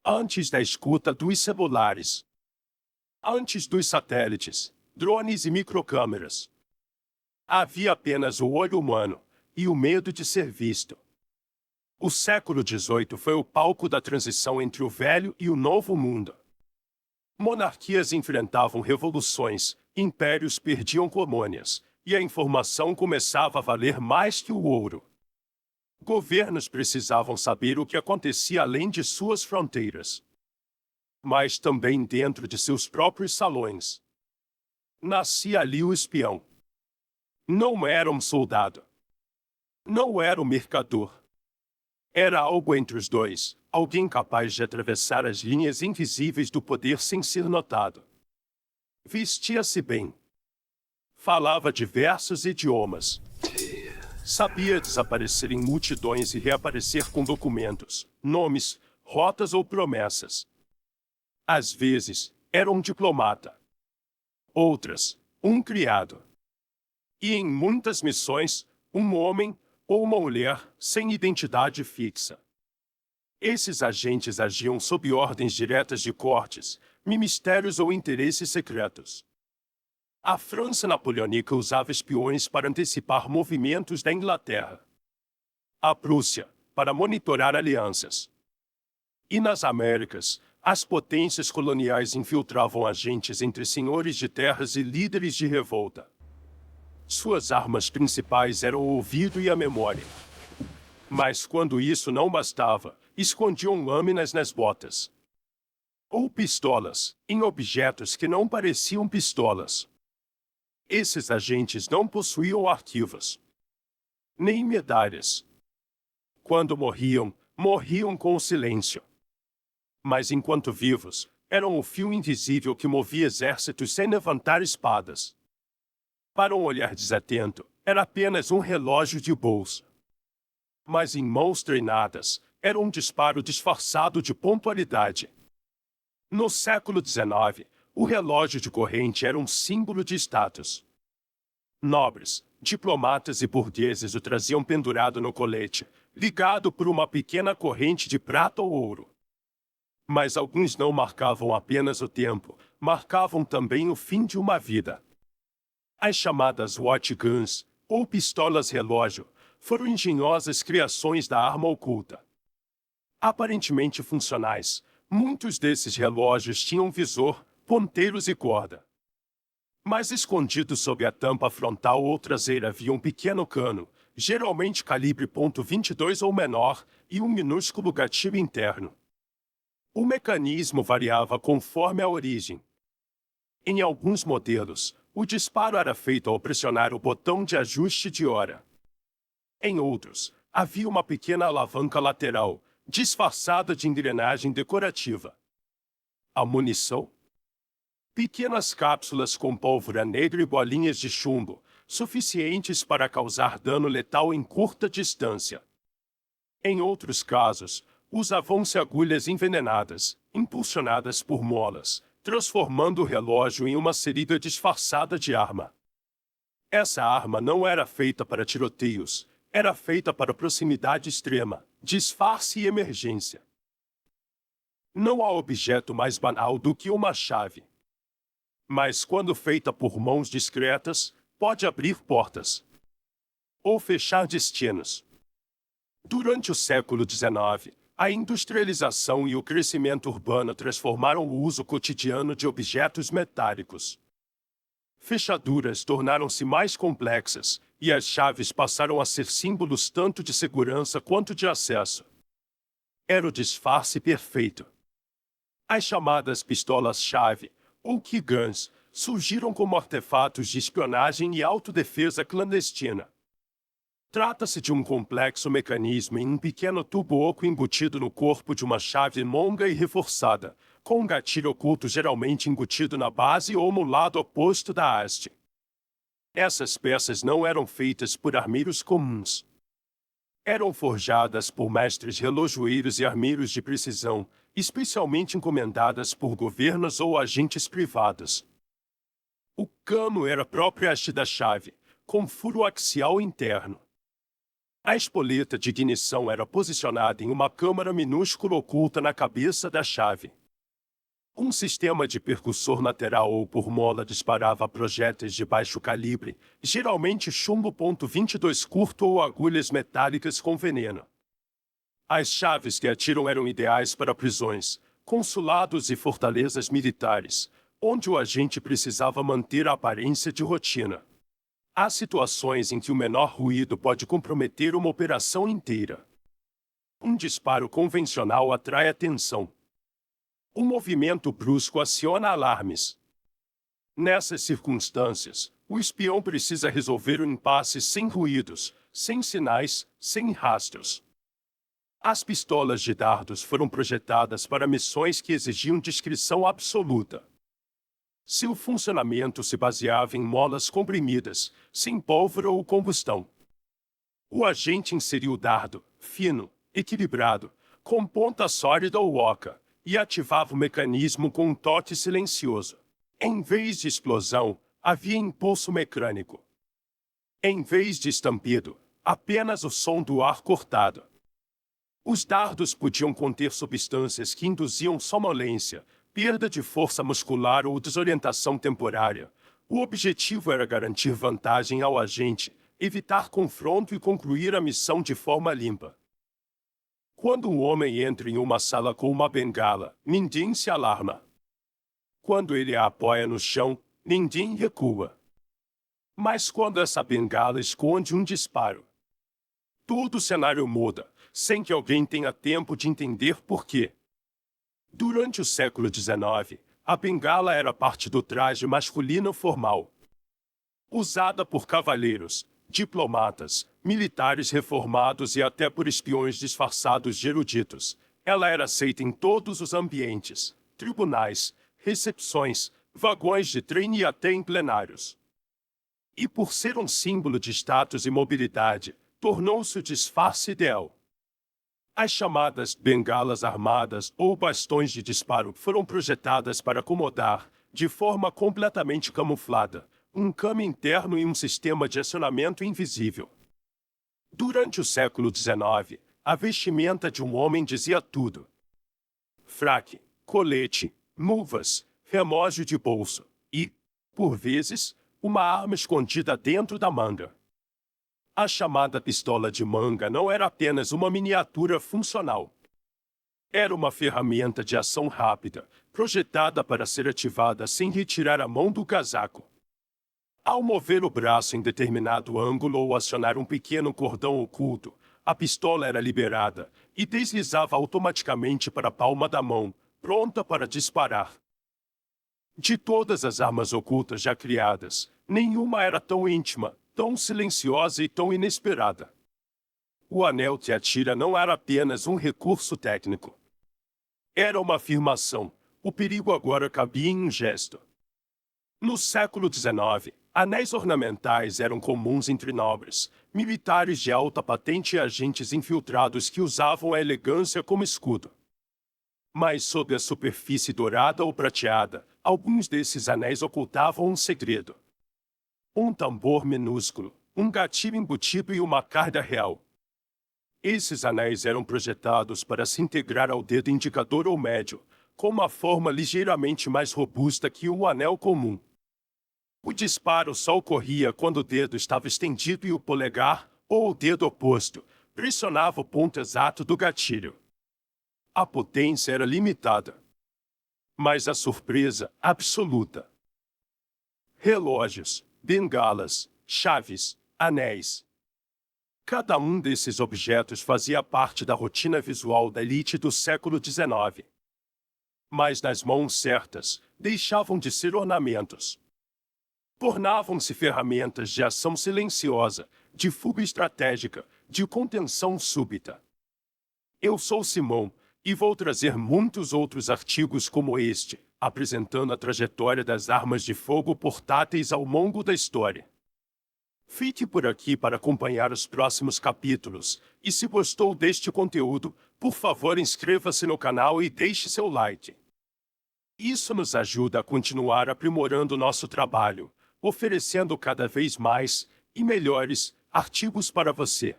Antes da escuta dos celulares. Antes dos satélites, drones e microcâmeras. Havia apenas o olho humano e o medo de ser visto. O século XVIII foi o palco da transição entre o velho e o novo mundo. Monarquias enfrentavam revoluções, impérios perdiam colônias, e a informação começava a valer mais que o ouro. Governos precisavam saber o que acontecia além de suas fronteiras, mas também dentro de seus próprios salões. Nascia ali o espião. Não era um soldado. Não era um mercador. Era algo entre os dois, alguém capaz de atravessar as linhas invisíveis do poder sem ser notado. Vestia-se bem. Falava diversos idiomas. Sabia desaparecer em multidões e reaparecer com documentos, nomes, rotas ou promessas. Às vezes, era um diplomata. Outras, um criado. E em muitas missões, um homem ou uma mulher sem identidade fixa. Esses agentes agiam sob ordens diretas de cortes, ministérios ou interesses secretos. A França napoleônica usava espiões para antecipar movimentos da Inglaterra. A Prússia, para monitorar alianças. E nas Américas, as potências coloniais infiltravam agentes entre senhores de terras e líderes de revolta. Suas armas principais eram o ouvido e a memória. Mas quando isso não bastava, escondiam lâminas nas botas. Ou pistolas, em objetos que não pareciam pistolas. Esses agentes não possuíam arquivos, nem medalhas. Quando morriam, morriam com o silêncio. Mas enquanto vivos, eram o fio invisível que movia exércitos sem levantar espadas. Para um olhar desatento, era apenas um relógio de bolsa. Mas em mãos treinadas, era um disparo disfarçado de pontualidade. No século XIX, o relógio de corrente era um símbolo de status. Nobres, diplomatas e burgueses o traziam pendurado no colete, ligado por uma pequena corrente de prata ou ouro. Mas alguns não marcavam apenas o tempo, marcavam também o fim de uma vida. As chamadas watch guns, ou pistolas relógio, foram engenhosas criações da arma oculta. Aparentemente funcionais, muitos desses relógios tinham visor, ponteiros e corda. Mas escondido sob a tampa frontal ou traseira havia um pequeno cano, geralmente calibre .22 ou menor, e um minúsculo gatilho interno. O mecanismo variava conforme a origem. Em alguns modelos, o disparo era feito ao pressionar o botão de ajuste de hora. Em outros, havia uma pequena alavanca lateral, disfarçada de engrenagem decorativa. A munição? Pequenas cápsulas com pólvora negra e bolinhas de chumbo, suficientes para causar dano letal em curta distância. Em outros casos, usavam-se agulhas envenenadas, impulsionadas por molas, transformando o relógio em uma seringa disfarçada de arma. Essa arma não era feita para tiroteios, era feita para proximidade extrema, disfarce e emergência. Não há objeto mais banal do que uma chave. Mas quando feita por mãos discretas, pode abrir portas. Ou fechar destinos. Durante o século XIX, a industrialização e o crescimento urbano transformaram o uso cotidiano de objetos metálicos. Fechaduras tornaram-se mais complexas, e as chaves passaram a ser símbolos tanto de segurança quanto de acesso. Era o disfarce perfeito. As chamadas pistolas-chave, ou key guns, surgiram como artefatos de espionagem e autodefesa clandestina. Trata-se de um complexo mecanismo em um pequeno tubo oco embutido no corpo de uma chave longa e reforçada, com um gatilho oculto geralmente embutido na base ou no lado oposto da haste. Essas peças não eram feitas por armeiros comuns. Eram forjadas por mestres relojoeiros e armeiros de precisão, especialmente encomendadas por governos ou agentes privados. O cano era a própria haste da chave, com furo axial interno. A espoleta de ignição era posicionada em uma câmara minúscula oculta na cabeça da chave. Um sistema de percussor lateral ou por mola disparava projéteis de baixo calibre, geralmente chumbo .22 curto ou agulhas metálicas com veneno. As chaves que atiram eram ideais para prisões, consulados e fortalezas militares, onde o agente precisava manter a aparência de rotina. Há situações em que o menor ruído pode comprometer uma operação inteira. Um disparo convencional atrai atenção. Um movimento brusco aciona alarmes. Nessas circunstâncias, o espião precisa resolver o impasse sem ruídos, sem sinais, sem rastros. As pistolas de dardos foram projetadas para missões que exigiam discrição absoluta. Seu funcionamento se baseava em molas comprimidas, sem pólvora ou combustão. O agente inseriu o dardo, fino, equilibrado, com ponta sólida ou oca, e ativava o mecanismo com um toque silencioso. Em vez de explosão, havia impulso mecânico. Em vez de estampido, apenas o som do ar cortado. Os dardos podiam conter substâncias que induziam sonolência, perda de força muscular ou desorientação temporária. O objetivo era garantir vantagem ao agente, evitar confronto e concluir a missão de forma limpa. Quando um homem entra em uma sala com uma bengala, ninguém se alarma. Quando ele a apoia no chão, ninguém recua. Mas quando essa bengala esconde um disparo, todo o cenário muda, sem que alguém tenha tempo de entender por quê. Durante o século XIX, a bengala era parte do traje masculino formal. Usada por cavalheiros, diplomatas, militares reformados e até por espiões disfarçados de eruditos, ela era aceita em todos os ambientes, tribunais, recepções, vagões de trem e até em plenários. E por ser um símbolo de status e mobilidade, tornou-se o disfarce ideal. As chamadas bengalas armadas ou bastões de disparo foram projetadas para acomodar, de forma completamente camuflada, um cano interno e um sistema de acionamento invisível. Durante o século XIX, a vestimenta de um homem dizia tudo. Fraque, colete, luvas, relógio de bolso e, por vezes, uma arma escondida dentro da manga. A chamada pistola de manga não era apenas uma miniatura funcional. Era uma ferramenta de ação rápida, projetada para ser ativada sem retirar a mão do casaco. Ao mover o braço em determinado ângulo ou acionar um pequeno cordão oculto, a pistola era liberada e deslizava automaticamente para a palma da mão, pronta para disparar. De todas as armas ocultas já criadas, nenhuma era tão íntima, tão silenciosa e tão inesperada. O anel que atira não era apenas um recurso técnico. Era uma afirmação. O perigo agora cabia em um gesto. No século XIX, anéis ornamentais eram comuns entre nobres, militares de alta patente e agentes infiltrados que usavam a elegância como escudo. Mas sob a superfície dourada ou prateada, alguns desses anéis ocultavam um segredo. Um tambor minúsculo, um gatilho embutido e uma carga real. Esses anéis eram projetados para se integrar ao dedo indicador ou médio, com uma forma ligeiramente mais robusta que o anel comum. O disparo só ocorria quando o dedo estava estendido e o polegar, ou o dedo oposto, pressionava o ponto exato do gatilho. A potência era limitada, mas a surpresa absoluta. Relógios, bengalas, chaves, anéis. Cada um desses objetos fazia parte da rotina visual da elite do século XIX. Mas nas mãos certas, deixavam de ser ornamentos. Tornavam-se ferramentas de ação silenciosa, de fuga estratégica, de contenção súbita. Eu sou Simão, e vou trazer muitos outros artigos como este, apresentando a trajetória das armas de fogo portáteis ao longo da história. Fique por aqui para acompanhar os próximos capítulos, e se gostou deste conteúdo, por favor inscreva-se no canal e deixe seu like. Isso nos ajuda a continuar aprimorando nosso trabalho, oferecendo cada vez mais e melhores artigos para você.